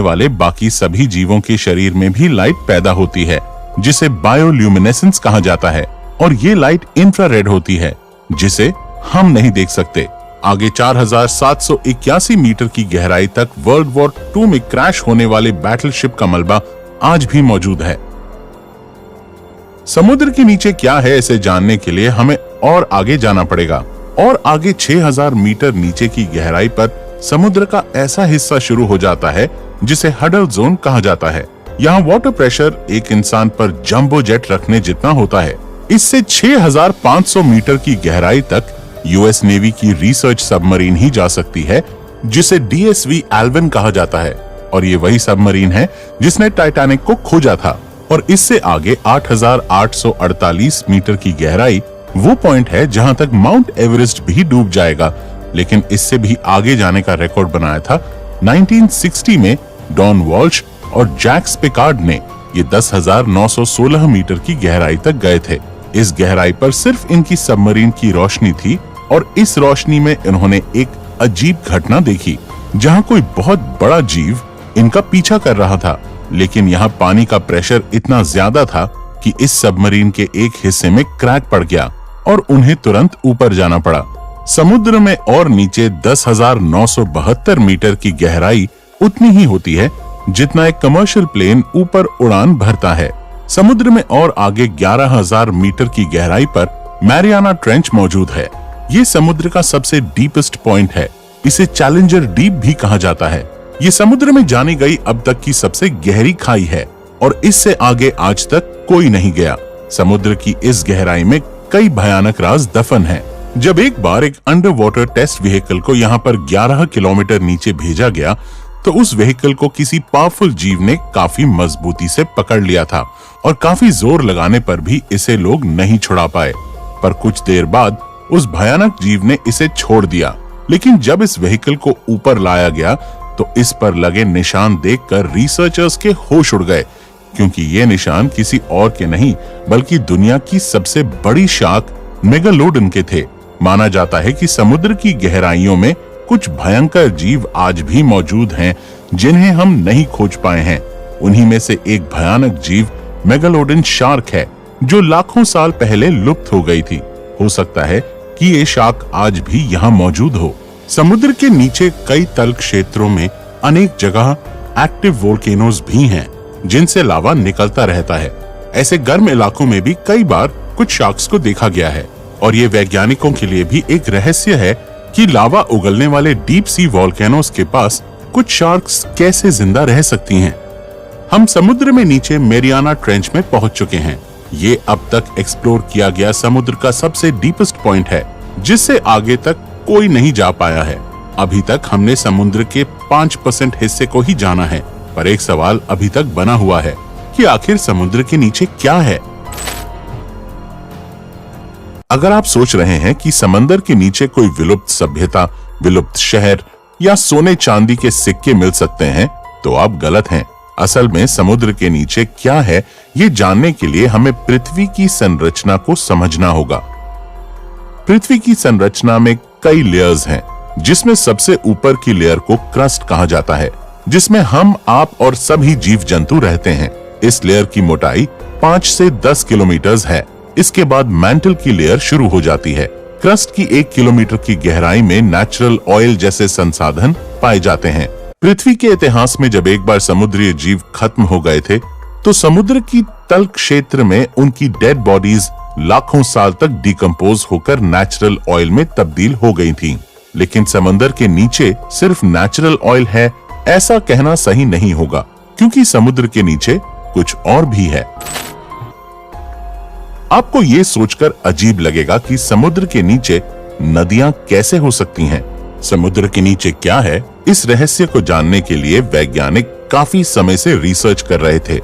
वाले बाकी सभी जीवों के शरीर में भी लाइट पैदा होती है, जिसे बायोल्यूमिनेसेंस कहा जाता है, और ये लाइट इंफ्रारेड होती है, जिसे हम नहीं देख सकते। आगे 4781 मीटर की गहराई तक वर्ल्ड वॉर 2 में क्रैश होने वाले बैटलशिप का मलबा आज भी मौजूद है। समुद्र के नीचे क्या है, इसे जानने के लिए हमें और आगे जाना पड़ेगा। और आगे 6000 मीटर नीचे की गहराई पर समुद्र का ऐसा हिस्सा शुरू हो जाता है जिसे हडल जोन कहा जाता है। यहाँ वाटर प्रेशर एक इंसान पर जंबो जेट रखने जितना होता है। इससे 6500 मीटर की गहराई तक यूएस नेवी की रिसर्च सबमरीन ही जा सकती है, जिसे DSV एल्विन कहा जाता है, और ये वही सबमरीन है जिसने टाइटैनिक को खोजा था। और इससे आगे 8848 मीटर की गहराई वो पॉइंट है जहां तक माउंट एवरेस्ट भी डूब जाएगा, लेकिन इससे भी आगे जाने का रिकॉर्ड बनाया था 1960 में डॉन वॉल्श और जैक्स पिकार्ड ने। ये 10,916 मीटर की गहराई तक गए थे। इस गहराई पर सिर्फ इनकी सबमरीन की रोशनी थी, और इस रोशनी में इन्होंने एक अजीब घटना देखी, जहां कोई बहुत बड़ा जीव इनका पीछा कर रहा था। लेकिन यहाँ पानी का प्रेशर इतना ज्यादा था कि इस सबमरीन के एक हिस्से में क्रैक पड़ गया और उन्हें तुरंत ऊपर जाना पड़ा। समुद्र में और नीचे 10,972 मीटर की गहराई उतनी ही होती है जितना एक कमर्शियल प्लेन ऊपर उड़ान भरता है। समुद्र में और आगे 11,000 मीटर की गहराई पर मैरियाना ट्रेंच मौजूद है। ये समुद्र का सबसे डीपेस्ट पॉइंट है। इसे चैलेंजर डीप भी कहा जाता है। ये समुद्र में जानी गई अब तक की सबसे गहरी खाई है, और इससे आगे आज तक कोई नहीं गया। समुद्र की इस गहराई में कई भयानक राज दफन हैं। जब एक बार एक अंडर वाटर टेस्ट व्हीकल को यहाँ पर 11 किलोमीटर नीचे भेजा गया, तो उस व्हीकल को किसी पावरफुल जीव ने काफी मजबूती से पकड़ लिया था, और काफी जोर लगाने पर भी इसे लोग नहीं छुड़ा पाए। पर कुछ देर बाद उस भयानक जीव ने इसे छोड़ दिया। लेकिन जब इस व्हीकल को ऊपर लाया गया, तो इस पर लगे निशान देखकर रिसर्चर्स के होश उड़ गए, क्योंकि ये निशान किसी और के नहीं बल्कि दुनिया की सबसे बड़ी शार्क मेगालोडन के थे। माना जाता है कि समुद्र की गहराइयों में कुछ भयंकर जीव आज भी मौजूद हैं, जिन्हें हम नहीं खोज पाए हैं। उन्हीं में से एक भयानक जीव मेगालोडन शार्क है, जो लाखों साल पहले लुप्त हो गई थी। हो सकता है कि ये शार्क आज भी यहाँ मौजूद हो। समुद्र के नीचे कई तल क्षेत्रों में अनेक जगह एक्टिव वोल्केनोज भी हैं, जिनसे लावा निकलता रहता है। ऐसे गर्म इलाकों में भी कई बार कुछ शार्क्स को देखा गया है, और ये वैज्ञानिकों के लिए भी एक रहस्य है कि लावा उगलने वाले डीप सी वोल्केनोज के पास कुछ शार्क्स कैसे जिंदा रह सकती हैं। हम समुद्र में नीचे मैरियाना ट्रेंच में पहुंच चुके हैं। ये अब तक एक्सप्लोर किया गया समुद्र का सबसे डीपेस्ट पॉइंट है, जिससे आगे तक कोई नहीं जा पाया है। अभी तक हमने समुद्र के 5% हिस्से को ही जाना है, पर एक सवाल अभी तक बना हुआ है कि आखिर समुद्र के नीचे क्या है। अगर आप सोच रहे हैं कि समंदर के नीचे कोई विलुप्त सभ्यता, विलुप्त शहर या सोने चांदी के सिक्के मिल सकते हैं, तो आप गलत हैं। असल में समुद्र के नीचे क्या है, ये जानने के लिए हमें पृथ्वी की संरचना को समझना होगा। पृथ्वी की संरचना में कई लेयर्स हैं, जिसमें सबसे ऊपर की लेयर को क्रस्ट कहा जाता है, जिसमें हम, आप और सभी जीव जंतु रहते हैं। इस लेयर की मोटाई 5 से 10 किलोमीटर है। इसके बाद मैंटल की लेयर शुरू हो जाती है। क्रस्ट की 1 किलोमीटर की गहराई में नेचुरल ऑयल जैसे संसाधन पाए जाते हैं। पृथ्वी के इतिहास में जब एक बार समुद्री जीव खत्म हो गए थे, तो समुद्र की तल क्षेत्र में उनकी डेड बॉडीज लाखों साल तक डिकम्पोज होकर नेचुरल ऑयल में तब्दील हो गई थीं। लेकिन समंदर के नीचे सिर्फ नेचुरल ऑयल है, ऐसा कहना सही नहीं होगा, क्योंकि समुद्र के नीचे कुछ और भी है। आपको ये सोचकर अजीब लगेगा कि समुद्र के नीचे नदियां कैसे हो सकती हैं। समुद्र के नीचे क्या है, इस रहस्य को जानने के लिए वैज्ञानिक काफी समय से रिसर्च कर रहे थे,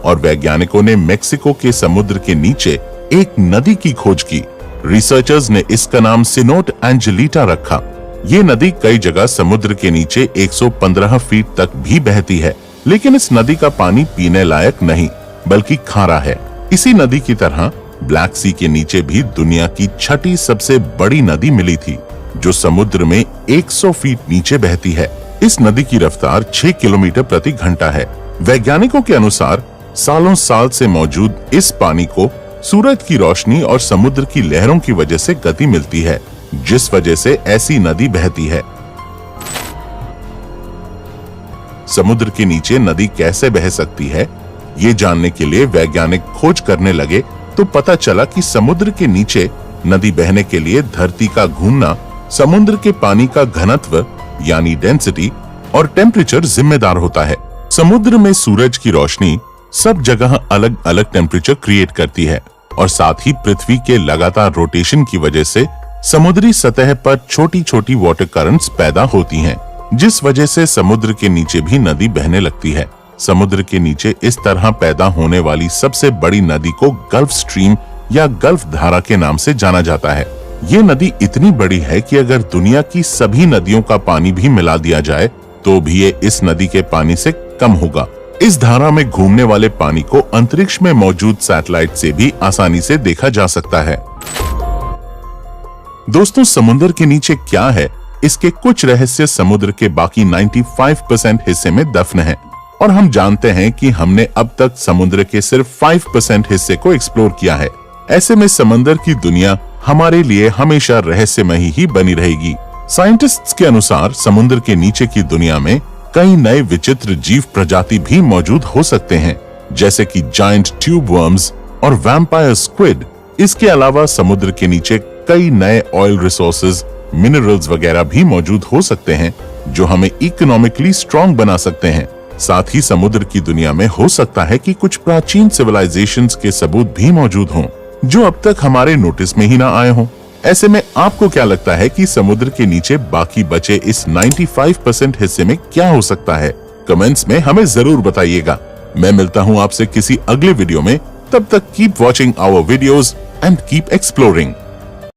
और वैज्ञानिकों ने मेक्सिको के समुद्र के नीचे एक नदी की खोज की। रिसर्चर्स ने इसका नाम सिनोट एंजेलिटा रखा। ये नदी कई जगह समुद्र के नीचे 115 फीट तक भी बहती है, लेकिन इस नदी का पानी पीने लायक नहीं बल्कि खारा है। इसी नदी की तरह ब्लैक सी के नीचे भी दुनिया की 6ठी सबसे बड़ी नदी मिली थी, जो समुद्र में 100 फीट नीचे बहती है। इस नदी की रफ्तार 6 किलोमीटर प्रति घंटा है। वैज्ञानिकों के अनुसार सालों साल से मौजूद इस पानी को सूरज की रोशनी और समुद्र की लहरों की वजह से गति मिलती है, जिस वजह से ऐसी नदी बहती है। समुद्र के नीचे नदी कैसे बह सकती है, ये जानने के लिए वैज्ञानिक खोज करने लगे तो पता चला कि समुद्र के नीचे नदी बहने के लिए धरती का घूमना, समुद्र के पानी का घनत्व यानी डेंसिटी और टेम्परेचर जिम्मेदार होता है। समुद्र में सूरज की रोशनी सब जगह अलग अलग टेम्परेचर क्रिएट करती है और साथ ही पृथ्वी के लगातार रोटेशन की वजह से समुद्री सतह पर छोटी छोटी वाटर करंट्स पैदा होती हैं, जिस वजह से समुद्र के नीचे भी नदी बहने लगती है। समुद्र के नीचे इस तरह पैदा होने वाली सबसे बड़ी नदी को गल्फ स्ट्रीम या गल्फ धारा के नाम से जाना जाता है। ये नदी इतनी बड़ी है कि अगर दुनिया की सभी नदियों का पानी भी मिला दिया जाए तो भी ये इस नदी के पानी से कम होगा। इस धारा में घूमने वाले पानी को अंतरिक्ष में मौजूद सैटेलाइट से भी आसानी से देखा जा सकता है। दोस्तों, समुद्र के नीचे क्या है, इसके कुछ रहस्य समुद्र के बाकी 95% हिस्से में दफन हैं और हम जानते हैं कि हमने अब तक समुद्र के सिर्फ 5% हिस्से को एक्सप्लोर किया है। ऐसे में समंदर की दुनिया हमारे लिए हमेशा रहस्यमयी ही बनी रहेगी। साइंटिस्ट्स के अनुसार समुद्र के नीचे की दुनिया में कई नए विचित्र जीव प्रजाति भी मौजूद हो सकते हैं, जैसे कि जायंट ट्यूब वर्म्स और वैम्पायर स्क्विड। इसके अलावा समुद्र के नीचे कई नए ऑयल रिसोर्सेज, मिनरल्स वगैरह भी मौजूद हो सकते हैं जो हमें इकोनॉमिकली स्ट्रॉन्ग बना सकते हैं। साथ ही समुद्र की दुनिया में हो सकता है कि कुछ प्राचीन सिविलाइजेशंस के सबूत भी मौजूद हों जो अब तक हमारे नोटिस में ही ना आए हों। ऐसे में आपको क्या लगता है कि समुद्र के नीचे बाकी बचे इस 95% हिस्से में क्या हो सकता है? कमेंट्स में हमें जरूर बताइएगा। मैं मिलता हूं आपसे किसी अगले वीडियो में। तब तक keep watching our videos and keep exploring.